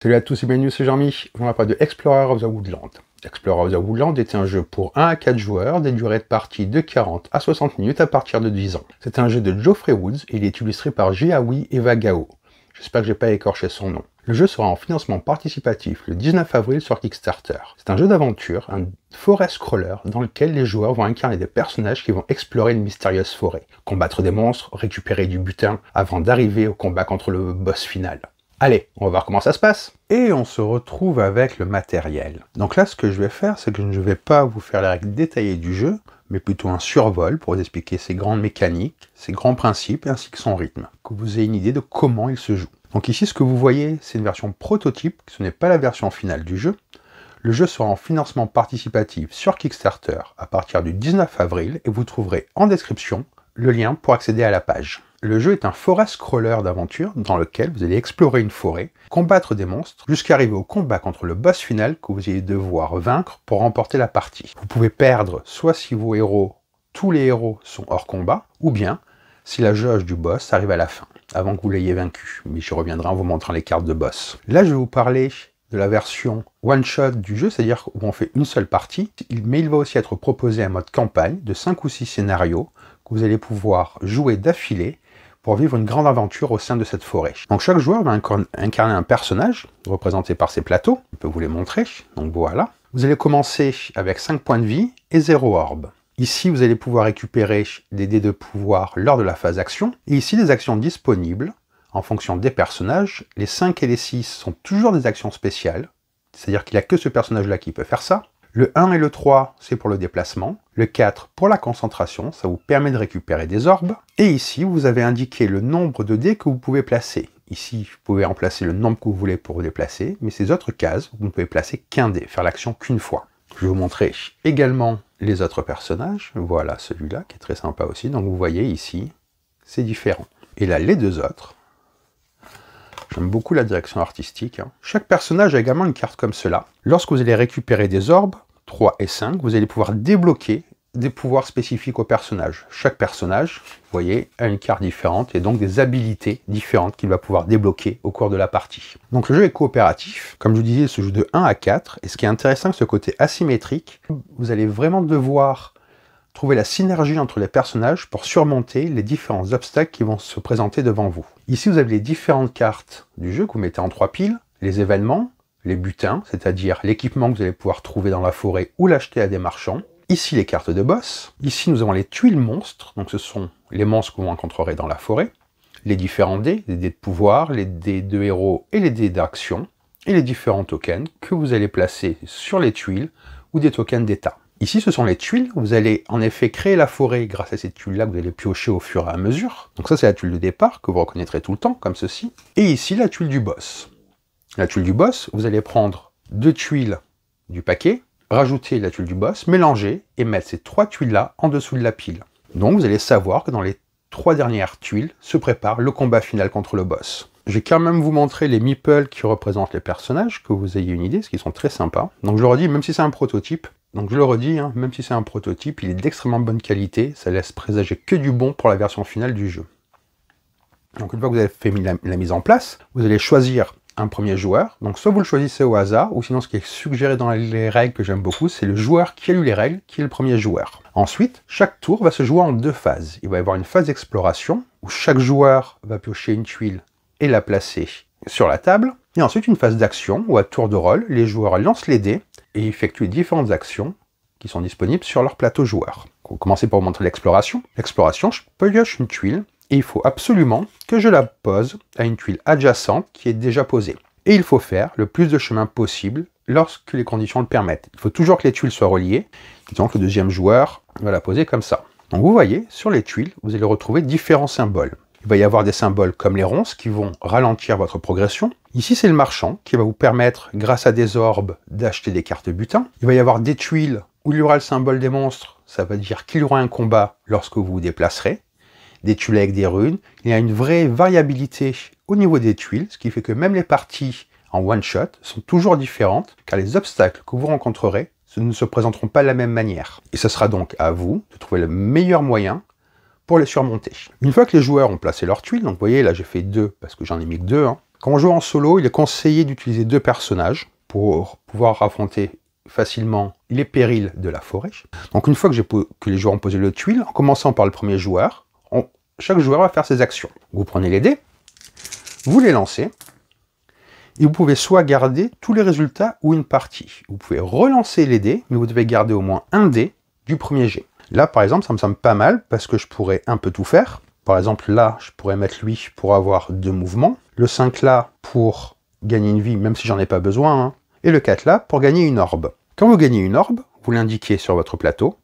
Salut à tous et bienvenue, c'est Jean-Mi. On va parler de Explorer of the Woodland. Explorer of the Woodland est un jeu pour 1 à 4 joueurs, des durées de partie de 40 à 60 minutes à partir de 10 ans. C'est un jeu de Geoffrey Woods et il est illustré par Jiaoui Evagao. J'espère que j'ai pas écorché son nom. Le jeu sera en financement participatif le 19 avril sur Kickstarter. C'est un jeu d'aventure, un forest crawler dans lequel les joueurs vont incarner des personnages qui vont explorer une mystérieuse forêt, combattre des monstres, récupérer du butin avant d'arriver au combat contre le boss final. Allez, on va voir comment ça se passe. Et on se retrouve avec le matériel. Donc là, ce que je vais faire, c'est que je ne vais pas vous faire les règles détaillées du jeu, mais plutôt un survol pour vous expliquer ses grandes mécaniques, ses grands principes, ainsi que son rythme, que vous ayez une idée de comment il se joue. Donc ici, ce que vous voyez, c'est une version prototype, ce n'est pas la version finale du jeu. Le jeu sera en financement participatif sur Kickstarter à partir du 19 avril, et vous trouverez en description le lien pour accéder à la page. Le jeu est un forest crawler d'aventure dans lequel vous allez explorer une forêt, combattre des monstres, jusqu'à arriver au combat contre le boss final que vous allez devoir vaincre pour remporter la partie. Vous pouvez perdre soit si tous les héros sont hors combat, ou bien si la jauge du boss arrive à la fin, avant que vous l'ayez vaincu. Mais je reviendrai en vous montrant les cartes de boss. Là, je vais vous parler de la version one-shot du jeu, c'est-à-dire où on fait une seule partie, mais il va aussi être proposé un mode campagne de 5 ou 6 scénarios que vous allez pouvoir jouer d'affilée pour vivre une grande aventure au sein de cette forêt. Donc chaque joueur va incarner un personnage, représenté par ces plateaux, je peux vous les montrer, donc voilà. Vous allez commencer avec 5 points de vie et 0 orbe. Ici, vous allez pouvoir récupérer des dés de pouvoir lors de la phase action, et ici, les actions disponibles, en fonction des personnages, les 5 et les 6 sont toujours des actions spéciales, c'est-à-dire qu'il n'y a que ce personnage-là qui peut faire ça. Le 1 et le 3, c'est pour le déplacement. Le 4, pour la concentration, ça vous permet de récupérer des orbes. Et ici, vous avez indiqué le nombre de dés que vous pouvez placer. Ici, vous pouvez en placer le nombre que vous voulez pour vous déplacer, mais ces autres cases, vous ne pouvez placer qu'un dé, faire l'action qu'une fois. Je vais vous montrer également les autres personnages. Voilà celui-là, qui est très sympa aussi. Donc vous voyez ici, c'est différent. Et là, les deux autres. J'aime beaucoup la direction artistique. Chaque personnage a également une carte comme cela. Lorsque vous allez récupérer des orbes, 3 et 5, vous allez pouvoir débloquer des pouvoirs spécifiques au personnage. Chaque personnage, vous voyez, a une carte différente et donc des habilités différentes qu'il va pouvoir débloquer au cours de la partie. Donc le jeu est coopératif. Comme je vous disais, il se joue de 1 à 4. Et ce qui est intéressant, c'est ce côté asymétrique. Vous allez vraiment devoir trouver la synergie entre les personnages pour surmonter les différents obstacles qui vont se présenter devant vous. Ici, vous avez les différentes cartes du jeu que vous mettez en 3 piles, les événements, les butins, c'est-à-dire l'équipement que vous allez pouvoir trouver dans la forêt ou l'acheter à des marchands. Ici, les cartes de boss. Ici, nous avons les tuiles monstres, donc ce sont les monstres que vous rencontrerez dans la forêt. Les différents dés, les dés de pouvoir, les dés de héros et les dés d'action, et les différents tokens que vous allez placer sur les tuiles ou des tokens d'état. Ici, ce sont les tuiles. Vous allez en effet créer la forêt grâce à ces tuiles-là que vous allez piocher au fur et à mesure. Donc ça, c'est la tuile de départ que vous reconnaîtrez tout le temps, comme ceci. Et ici, la tuile du boss. La tuile du boss, vous allez prendre 2 tuiles du paquet, rajouter la tuile du boss, mélanger et mettre ces 3 tuiles-là en dessous de la pile. Donc vous allez savoir que dans les 3 dernières tuiles se prépare le combat final contre le boss. Je vais quand même vous montrer les meeples qui représentent les personnages, que vous ayez une idée, parce qu'ils sont très sympas. Donc je le redis, même si c'est un prototype, donc je le redis, même si c'est un prototype, il est d'extrêmement bonne qualité, ça laisse présager que du bon pour la version finale du jeu. Donc une fois que vous avez fait la mise en place, vous allez choisir un premier joueur. Donc soit vous le choisissez au hasard, ou sinon ce qui est suggéré dans les règles que j'aime beaucoup, c'est le joueur qui a lu les règles, qui est le premier joueur. Ensuite, chaque tour va se jouer en 2 phases. Il va y avoir une phase d'exploration, où chaque joueur va piocher une tuile et la placer sur la table. Et ensuite une phase d'action, où à tour de rôle, les joueurs lancent les dés, et effectuer différentes actions qui sont disponibles sur leur plateau joueur. On va commencer par vous montrer l'exploration. L'exploration, je pioche une tuile, et il faut absolument que je la pose à une tuile adjacente qui est déjà posée. Et il faut faire le plus de chemin possible lorsque les conditions le permettent. Il faut toujours que les tuiles soient reliées, donc le deuxième joueur va la poser comme ça. Donc vous voyez, sur les tuiles, vous allez retrouver différents symboles. Il va y avoir des symboles comme les ronces qui vont ralentir votre progression. Ici, c'est le marchand qui va vous permettre, grâce à des orbes, d'acheter des cartes butin. Il va y avoir des tuiles où il y aura le symbole des monstres. Ça veut dire qu'il y aura un combat lorsque vous vous déplacerez. Des tuiles avec des runes. Il y a une vraie variabilité au niveau des tuiles, ce qui fait que même les parties en one-shot sont toujours différentes, car les obstacles que vous rencontrerez ne se présenteront pas de la même manière. Et ce sera donc à vous de trouver le meilleur moyen pour les surmonter. Une fois que les joueurs ont placé leurs tuiles, donc vous voyez là j'ai fait 2 parce que j'en ai mis que 2, Quand on joue en solo, il est conseillé d'utiliser 2 personnages pour pouvoir affronter facilement les périls de la forêt. Donc une fois que les joueurs ont posé le tuile, en commençant par le premier joueur, chaque joueur va faire ses actions. Vous prenez les dés, vous les lancez, et vous pouvez soit garder tous les résultats ou une partie. Vous pouvez relancer les dés, mais vous devez garder au moins un dé du premier jet. Là, par exemple, ça me semble pas mal, parce que je pourrais un peu tout faire. Par exemple, là, je pourrais mettre lui pour avoir 2 mouvements. Le 5 là, pour gagner une vie, même si j'en ai pas besoin. Hein. Et le 4 là, pour gagner une orbe. Quand vous gagnez une orbe, vous l'indiquez sur votre plateau.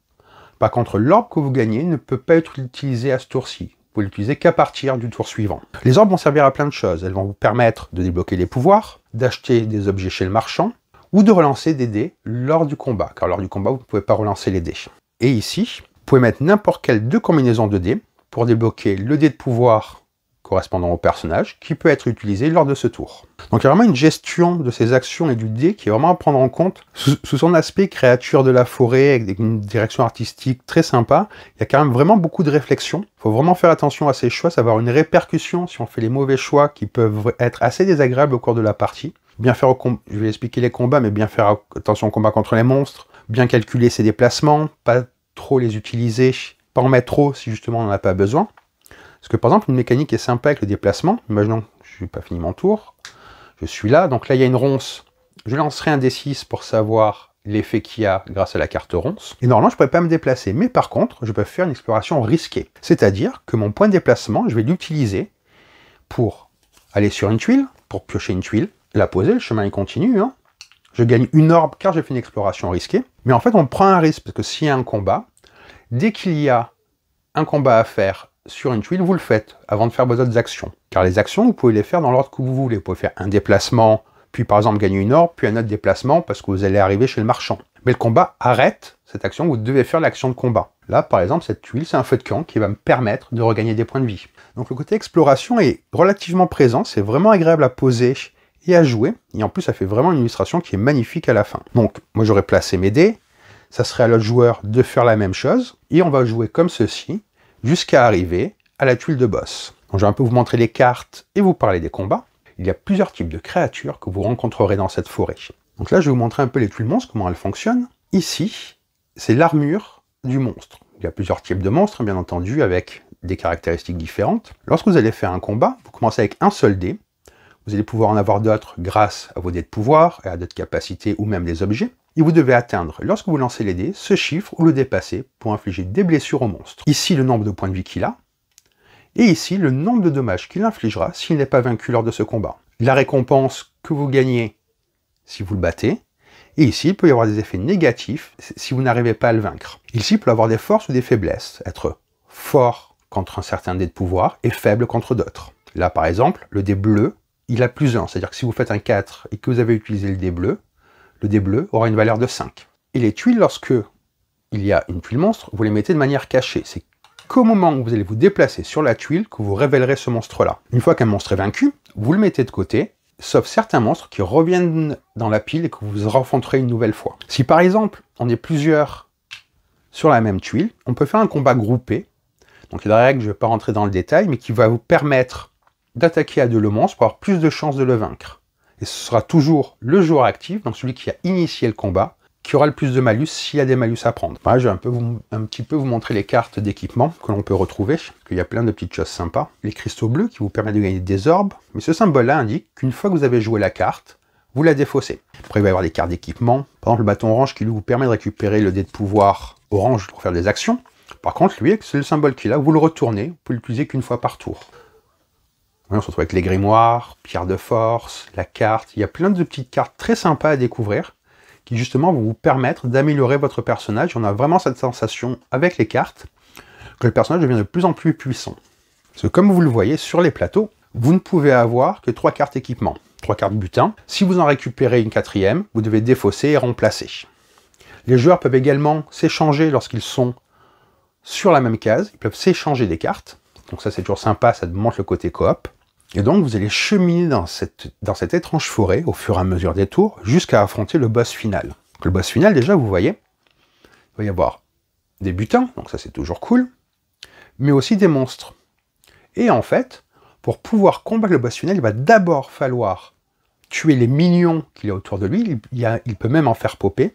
Par contre, l'orbe que vous gagnez ne peut pas être utilisée à ce tour-ci. Vous pouvez l'utiliser qu'à partir du tour suivant. Les orbes vont servir à plein de choses. Elles vont vous permettre de débloquer des pouvoirs, d'acheter des objets chez le marchand, ou de relancer des dés lors du combat. Car lors du combat, vous ne pouvez pas relancer les dés. Et ici, vous pouvez mettre n'importe quelle 2 combinaisons de dés pour débloquer le dé de pouvoir correspondant au personnage, qui peut être utilisé lors de ce tour. Donc il y a vraiment une gestion de ces actions et du dé qui est vraiment à prendre en compte sous son aspect créature de la forêt, avec une direction artistique très sympa. Il y a quand même vraiment beaucoup de réflexion. Il faut vraiment faire attention à ces choix, ça va avoir une répercussion si on fait les mauvais choix qui peuvent être assez désagréables au cours de la partie. Bien faire je vais expliquer les combats, mais bien faire attention au combat contre les monstres, bien calculer ses déplacements, pas trop les utiliser, pas en mettre trop si justement on n'en a pas besoin. Parce que par exemple, une mécanique est sympa avec le déplacement. Imaginons que je n'ai pas fini mon tour. Je suis là, donc là il y a une ronce. Je lancerai un D6 pour savoir l'effet qu'il y a grâce à la carte ronce. Et normalement, je ne pourrais pas me déplacer. Mais par contre, je peux faire une exploration risquée. C'est-à-dire que mon point de déplacement, je vais l'utiliser pour aller sur une tuile, pour piocher une tuile, la poser, le chemin est continu. Hein. Je gagne une orbe car j'ai fait une exploration risquée. Mais en fait, on prend un risque, parce que s'il y a un combat, dès qu'il y a un combat à faire sur une tuile, vous le faites avant de faire vos autres actions. Car les actions, vous pouvez les faire dans l'ordre que vous voulez. Vous pouvez faire un déplacement, puis par exemple gagner une orbe, puis un autre déplacement parce que vous allez arriver chez le marchand. Mais le combat arrête cette action, vous devez faire l'action de combat. Là, par exemple, cette tuile, c'est un feu de camp qui va me permettre de regagner des points de vie. Donc le côté exploration est relativement présent, c'est vraiment agréable à poser et à jouer. Et en plus, ça fait vraiment une illustration qui est magnifique à la fin. Donc, moi j'aurais placé mes dés, ça serait à l'autre joueur de faire la même chose, et on va jouer comme ceci, jusqu'à arriver à la tuile de boss. Donc je vais un peu vous montrer les cartes et vous parler des combats. Il y a plusieurs types de créatures que vous rencontrerez dans cette forêt. Donc là, je vais vous montrer un peu les tuiles monstres, comment elles fonctionnent. Ici, c'est l'armure du monstre. Il y a plusieurs types de monstres, bien entendu, avec des caractéristiques différentes. Lorsque vous allez faire un combat, vous commencez avec un seul dé. Vous allez pouvoir en avoir d'autres grâce à vos dés de pouvoir, et à d'autres capacités ou même des objets. Et vous devez atteindre, lorsque vous lancez les dés, ce chiffre ou le dépasser pour infliger des blessures au monstre. Ici, le nombre de points de vie qu'il a. Et ici, le nombre de dommages qu'il infligera s'il n'est pas vaincu lors de ce combat. La récompense que vous gagnez si vous le battez. Et ici, il peut y avoir des effets négatifs si vous n'arrivez pas à le vaincre. Ici, il peut avoir des forces ou des faiblesses. Être fort contre un certain dé de pouvoir et faible contre d'autres. Là, par exemple, le dé bleu, il a plus 1. C'est-à-dire que si vous faites un 4 et que vous avez utilisé le dé bleu aura une valeur de 5. Et les tuiles, lorsque il y a une tuile monstre, vous les mettez de manière cachée. C'est qu'au moment où vous allez vous déplacer sur la tuile que vous révélerez ce monstre-là. Une fois qu'un monstre est vaincu, vous le mettez de côté, sauf certains monstres qui reviennent dans la pile et que vous rencontrez une nouvelle fois. Si par exemple, on est plusieurs sur la même tuile, on peut faire un combat groupé. Donc il y a des règles, je ne vais pas rentrer dans le détail, mais qui va vous permettre d'attaquer à deux le monstre pour avoir plus de chances de le vaincre. Et ce sera toujours le joueur actif, donc celui qui a initié le combat, qui aura le plus de malus s'il y a des malus à prendre. Voilà, je vais un petit peu vous montrer les cartes d'équipement que l'on peut retrouver, parce qu'il y a plein de petites choses sympas. Les cristaux bleus qui vous permettent de gagner des orbes, mais ce symbole-là indique qu'une fois que vous avez joué la carte, vous la défaussez. Après, il va y avoir des cartes d'équipement. Par exemple, le bâton orange qui lui vous permet de récupérer le dé de pouvoir orange pour faire des actions. Par contre, lui, c'est le symbole qu'il a, vous le retournez, vous pouvez l'utiliser qu'une fois par tour. On se retrouve avec les grimoires, pierre de force, la carte. Il y a plein de petites cartes très sympas à découvrir qui justement vont vous permettre d'améliorer votre personnage. On a vraiment cette sensation avec les cartes que le personnage devient de plus en plus puissant. Parce que comme vous le voyez sur les plateaux, vous ne pouvez avoir que 3 cartes équipement, 3 cartes butin. Si vous en récupérez une 4e, vous devez défausser et remplacer. Les joueurs peuvent également s'échanger lorsqu'ils sont sur la même case. Ils peuvent s'échanger des cartes. Donc ça c'est toujours sympa, ça montre le côté coop. Et donc vous allez cheminer dans cette étrange forêt au fur et à mesure des tours jusqu'à affronter le boss final. Le boss final déjà vous voyez, il va y avoir des butins, donc ça c'est toujours cool, mais aussi des monstres. Et en fait, pour pouvoir combattre le boss final, il va d'abord falloir tuer les minions qu'il y a autour de lui, il peut même en faire popper,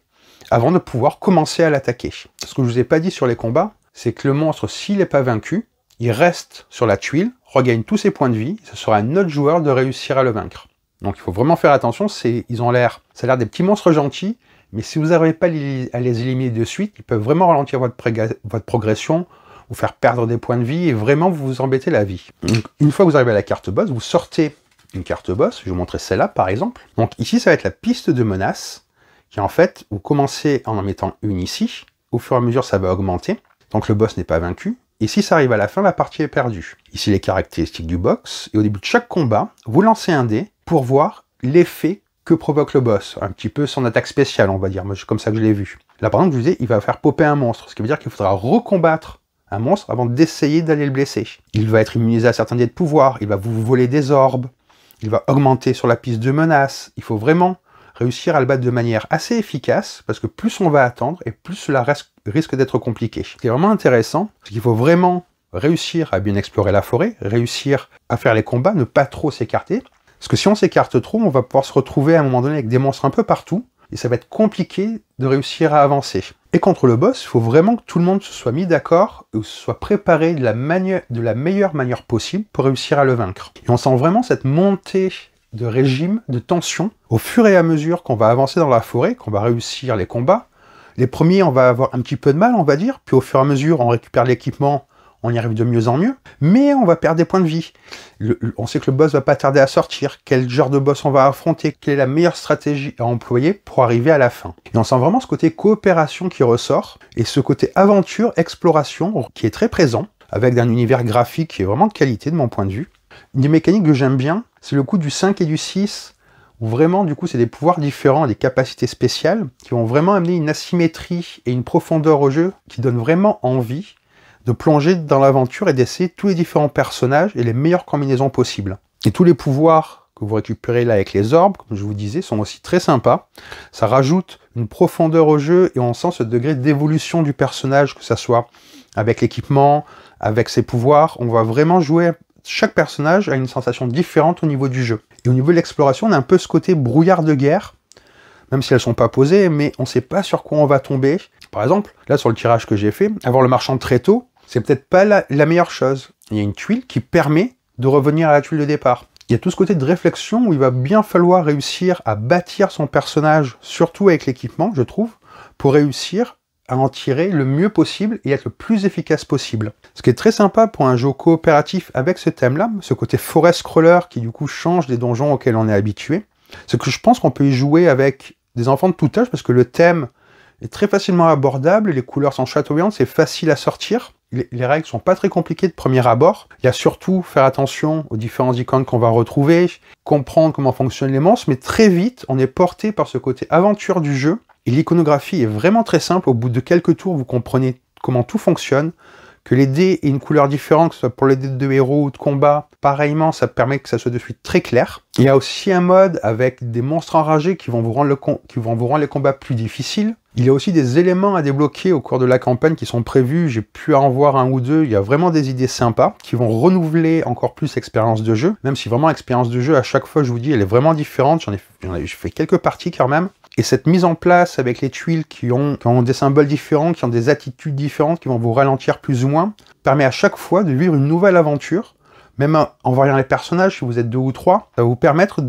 avant de pouvoir commencer à l'attaquer. Ce que je vous ai pas dit sur les combats, c'est que le monstre, s'il n'est pas vaincu, il reste sur la tuile, regagne tous ses points de vie, ce sera à notre joueur de réussir à le vaincre. Donc il faut vraiment faire attention, ça a l'air des petits monstres gentils, mais si vous n'arrivez pas à les éliminer de suite, ils peuvent vraiment ralentir votre progression, vous faire perdre des points de vie et vraiment vous embêter la vie. Donc, une fois que vous arrivez à la carte boss, vous sortez une carte boss, je vais vous montrer celle-là par exemple. Donc ici ça va être la piste de menace, qui en fait, vous commencez en mettant une ici, au fur et à mesure ça va augmenter, donc le boss n'est pas vaincu, et si ça arrive à la fin, la partie est perdue. Ici les caractéristiques du boss, et au début de chaque combat, vous lancez un dé pour voir l'effet que provoque le boss, un petit peu son attaque spéciale on va dire, moi c'est comme ça que je l'ai vu. Là par exemple je vous disais, il va faire popper un monstre, ce qui veut dire qu'il faudra recombattre un monstre avant d'essayer d'aller le blesser. Il va être immunisé à certains dés de pouvoir, il va vous voler des orbes, il va augmenter sur la piste de menace, il faut vraiment réussir à le battre de manière assez efficace, parce que plus on va attendre, et plus cela risque d'être compliqué. Ce qui est vraiment intéressant, c'est qu'il faut vraiment réussir à bien explorer la forêt, réussir à faire les combats, ne pas trop s'écarter, parce que si on s'écarte trop, on va pouvoir se retrouver à un moment donné avec des monstres un peu partout, et ça va être compliqué de réussir à avancer. Et contre le boss, il faut vraiment que tout le monde se soit mis d'accord, ou se soit préparé de la meilleure manière possible pour réussir à le vaincre. Et on sent vraiment cette montée de régime, de tension, au fur et à mesure qu'on va avancer dans la forêt, qu'on va réussir les combats. Les premiers, on va avoir un petit peu de mal, on va dire, puis au fur et à mesure, on récupère l'équipement, on y arrive de mieux en mieux, mais on va perdre des points de vie. On sait que le boss va pas tarder à sortir, quel genre de boss on va affronter, quelle est la meilleure stratégie à employer pour arriver à la fin. Et on sent vraiment ce côté coopération qui ressort, et ce côté aventure, exploration, qui est très présent, avec un univers graphique qui est vraiment de qualité de mon point de vue. Une des mécaniques que j'aime bien, c'est le coup du 5 et du 6, où vraiment, du coup, c'est des pouvoirs différents, des capacités spéciales, qui vont vraiment amener une asymétrie et une profondeur au jeu, qui donne vraiment envie de plonger dans l'aventure et d'essayer tous les différents personnages et les meilleures combinaisons possibles. Et tous les pouvoirs que vous récupérez là avec les orbes, comme je vous disais, sont aussi très sympas. Ça rajoute une profondeur au jeu et on sent ce degré d'évolution du personnage, que ça soit avec l'équipement, avec ses pouvoirs. On va vraiment jouer. Chaque personnage a une sensation différente au niveau du jeu. Et au niveau de l'exploration, on a un peu ce côté brouillard de guerre, même si elles ne sont pas posées, mais on ne sait pas sur quoi on va tomber. Par exemple, là sur le tirage que j'ai fait, avoir le marchand très tôt, c'est peut-être pas la meilleure chose. Il y a une tuile qui permet de revenir à la tuile de départ. Il y a tout ce côté de réflexion où il va bien falloir réussir à bâtir son personnage, surtout avec l'équipement, je trouve, pour réussir à en tirer le mieux possible et être le plus efficace possible. Ce qui est très sympa pour un jeu coopératif avec ce thème-là, ce côté forest crawler qui du coup change des donjons auxquels on est habitué, c'est que je pense qu'on peut y jouer avec des enfants de tout âge parce que le thème est très facilement abordable, les couleurs sont chatoyantes, c'est facile à sortir. Les règles sont pas très compliquées de premier abord. Il y a surtout faire attention aux différentes icônes qu'on va retrouver, comprendre comment fonctionnent les monstres, mais très vite, on est porté par ce côté aventure du jeu. Et l'iconographie est vraiment très simple. Au bout de quelques tours, vous comprenez comment tout fonctionne, que les dés aient une couleur différente, que ce soit pour les dés de héros ou de combat. Pareillement, ça permet que ça soit de suite très clair. Il y a aussi un mode avec des monstres enragés qui vont vous rendre les combats plus difficiles. Il y a aussi des éléments à débloquer au cours de la campagne qui sont prévus. J'ai pu en voir un ou deux. Il y a vraiment des idées sympas qui vont renouveler encore plus l'expérience de jeu. Même si vraiment l'expérience de jeu, à chaque fois, je vous dis, elle est vraiment différente. J'ai fait quelques parties quand même. Et cette mise en place avec les tuiles qui ont des symboles différents, qui ont des attitudes différentes, qui vont vous ralentir plus ou moins, permet à chaque fois de vivre une nouvelle aventure. Même en voyant les personnages, si vous êtes 2 ou 3, ça va vous permettre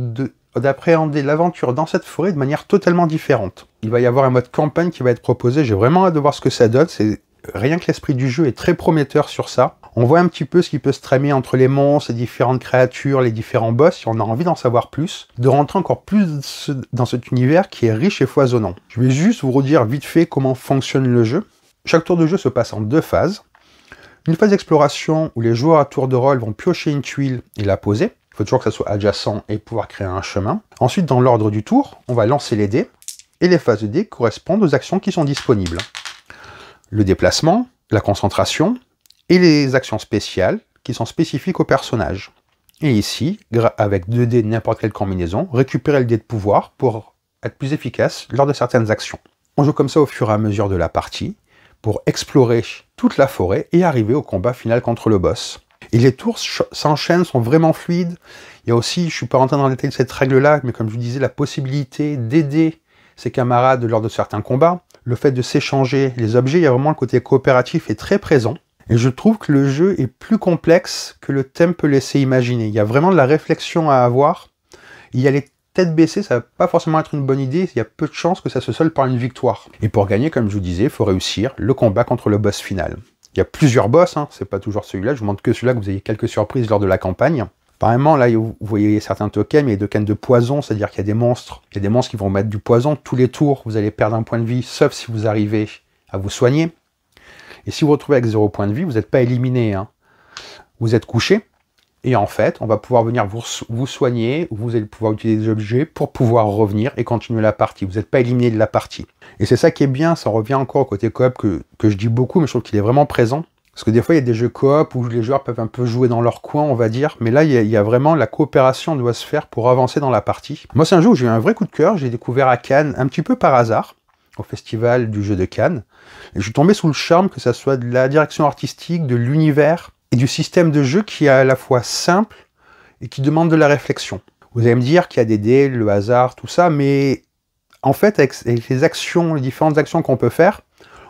d'appréhender l'aventure dans cette forêt de manière totalement différente. Il va y avoir un mode campagne qui va être proposé, j'ai vraiment hâte de voir ce que ça donne. Rien que l'esprit du jeu est très prometteur sur ça. On voit un petit peu ce qui peut se tramer entre les monstres, les différentes créatures, les différents boss, si on a envie d'en savoir plus, de rentrer encore plus dans cet univers qui est riche et foisonnant. Je vais juste vous redire vite fait comment fonctionne le jeu. Chaque tour de jeu se passe en 2 phases. Une phase d'exploration où les joueurs à tour de rôle vont piocher une tuile et la poser. Il faut toujours que ça soit adjacent et pouvoir créer un chemin. Ensuite, dans l'ordre du tour, on va lancer les dés. Et les phases de dés correspondent aux actions qui sont disponibles. Le déplacement, la concentration et les actions spéciales qui sont spécifiques au personnage. Et ici, avec 2 dés de n'importe quelle combinaison, récupérer le dé de pouvoir pour être plus efficace lors de certaines actions. On joue comme ça au fur et à mesure de la partie pour explorer toute la forêt et arriver au combat final contre le boss. Et les tours s'enchaînent, sont vraiment fluides. Il y a aussi, je suis pas rentré dans le détail de cette règle-là, mais comme je vous disais, la possibilité d'aider ses camarades lors de certains combats, le fait de s'échanger les objets, il y a vraiment le côté coopératif est très présent. Et je trouve que le jeu est plus complexe que le thème peut laisser imaginer. Il y a vraiment de la réflexion à avoir. Il y a les têtes baissées, ça va pas forcément être une bonne idée, il y a peu de chances que ça se solde par une victoire. Et pour gagner, comme je vous disais, il faut réussir le combat contre le boss final. Il y a plusieurs boss, hein, c'est pas toujours celui-là, je vous montre que celui-là, que vous ayez quelques surprises lors de la campagne. Apparemment, là, vous voyez certains tokens, mais il y a des tokens de poison, c'est-à-dire qu'il y a des monstres. Il y a des monstres qui vont mettre du poison. Tous les tours, vous allez perdre un point de vie, sauf si vous arrivez à vous soigner. Et si vous vous retrouvez avec 0 point de vie, vous n'êtes pas éliminé. Hein. Vous êtes couché. Et en fait, on va pouvoir venir vous soigner, ou vous allez pouvoir utiliser des objets pour pouvoir revenir et continuer la partie. Vous n'êtes pas éliminé de la partie. Et c'est ça qui est bien, ça revient encore au côté coop que je dis beaucoup, mais je trouve qu'il est vraiment présent. Parce que des fois, il y a des jeux coop où les joueurs peuvent un peu jouer dans leur coin, on va dire. Mais là, il y a vraiment la coopération doit se faire pour avancer dans la partie. Moi, c'est un jeu où j'ai eu un vrai coup de cœur. J'ai découvert à Cannes un petit peu par hasard, au festival du jeu de Cannes. Et je suis tombé sous le charme, que ça soit de la direction artistique, de l'univers et du système de jeu qui est à la fois simple et qui demande de la réflexion. Vous allez me dire qu'il y a des dés, le hasard, tout ça, mais en fait, avec les actions, les différentes actions qu'on peut faire,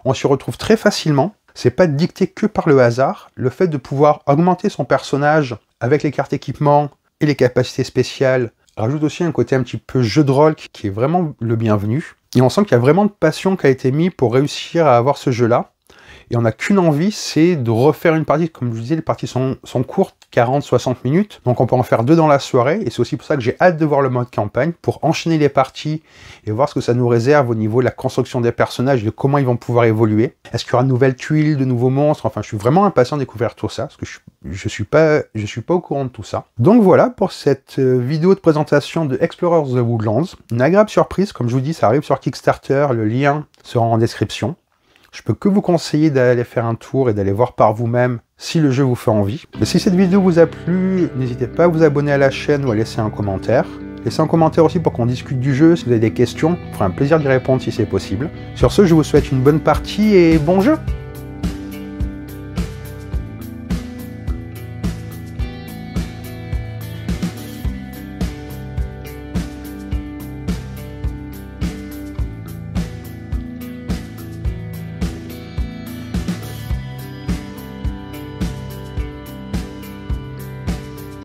on s'y retrouve très facilement. C'est pas dicté que par le hasard. Le fait de pouvoir augmenter son personnage avec les cartes équipement et les capacités spéciales rajoute aussi un côté un petit peu jeu de rôle qui est vraiment le bienvenu. Et on sent qu'il y a vraiment de passion qui a été mise pour réussir à avoir ce jeu-là. Et on n'a qu'une envie, c'est de refaire une partie. Comme je vous disais, les parties sont courtes, 40-60 minutes. Donc on peut en faire 2 dans la soirée. Et c'est aussi pour ça que j'ai hâte de voir le mode campagne, pour enchaîner les parties et voir ce que ça nous réserve au niveau de la construction des personnages et de comment ils vont pouvoir évoluer. Est-ce qu'il y aura de nouvelles tuiles, de nouveaux monstres? Enfin, je suis vraiment impatient de découvrir tout ça, parce que je suis pas au courant de tout ça. Donc voilà pour cette vidéo de présentation de Explorers of the Woodlands. Une agréable surprise, comme je vous dis, ça arrive sur Kickstarter, le lien sera en description. Je peux que vous conseiller d'aller faire un tour et d'aller voir par vous-même si le jeu vous fait envie. Et si cette vidéo vous a plu, n'hésitez pas à vous abonner à la chaîne ou à laisser un commentaire. Laissez un commentaire aussi pour qu'on discute du jeu. Si vous avez des questions, je ferai un plaisir d'y répondre si c'est possible. Sur ce, je vous souhaite une bonne partie et bon jeu!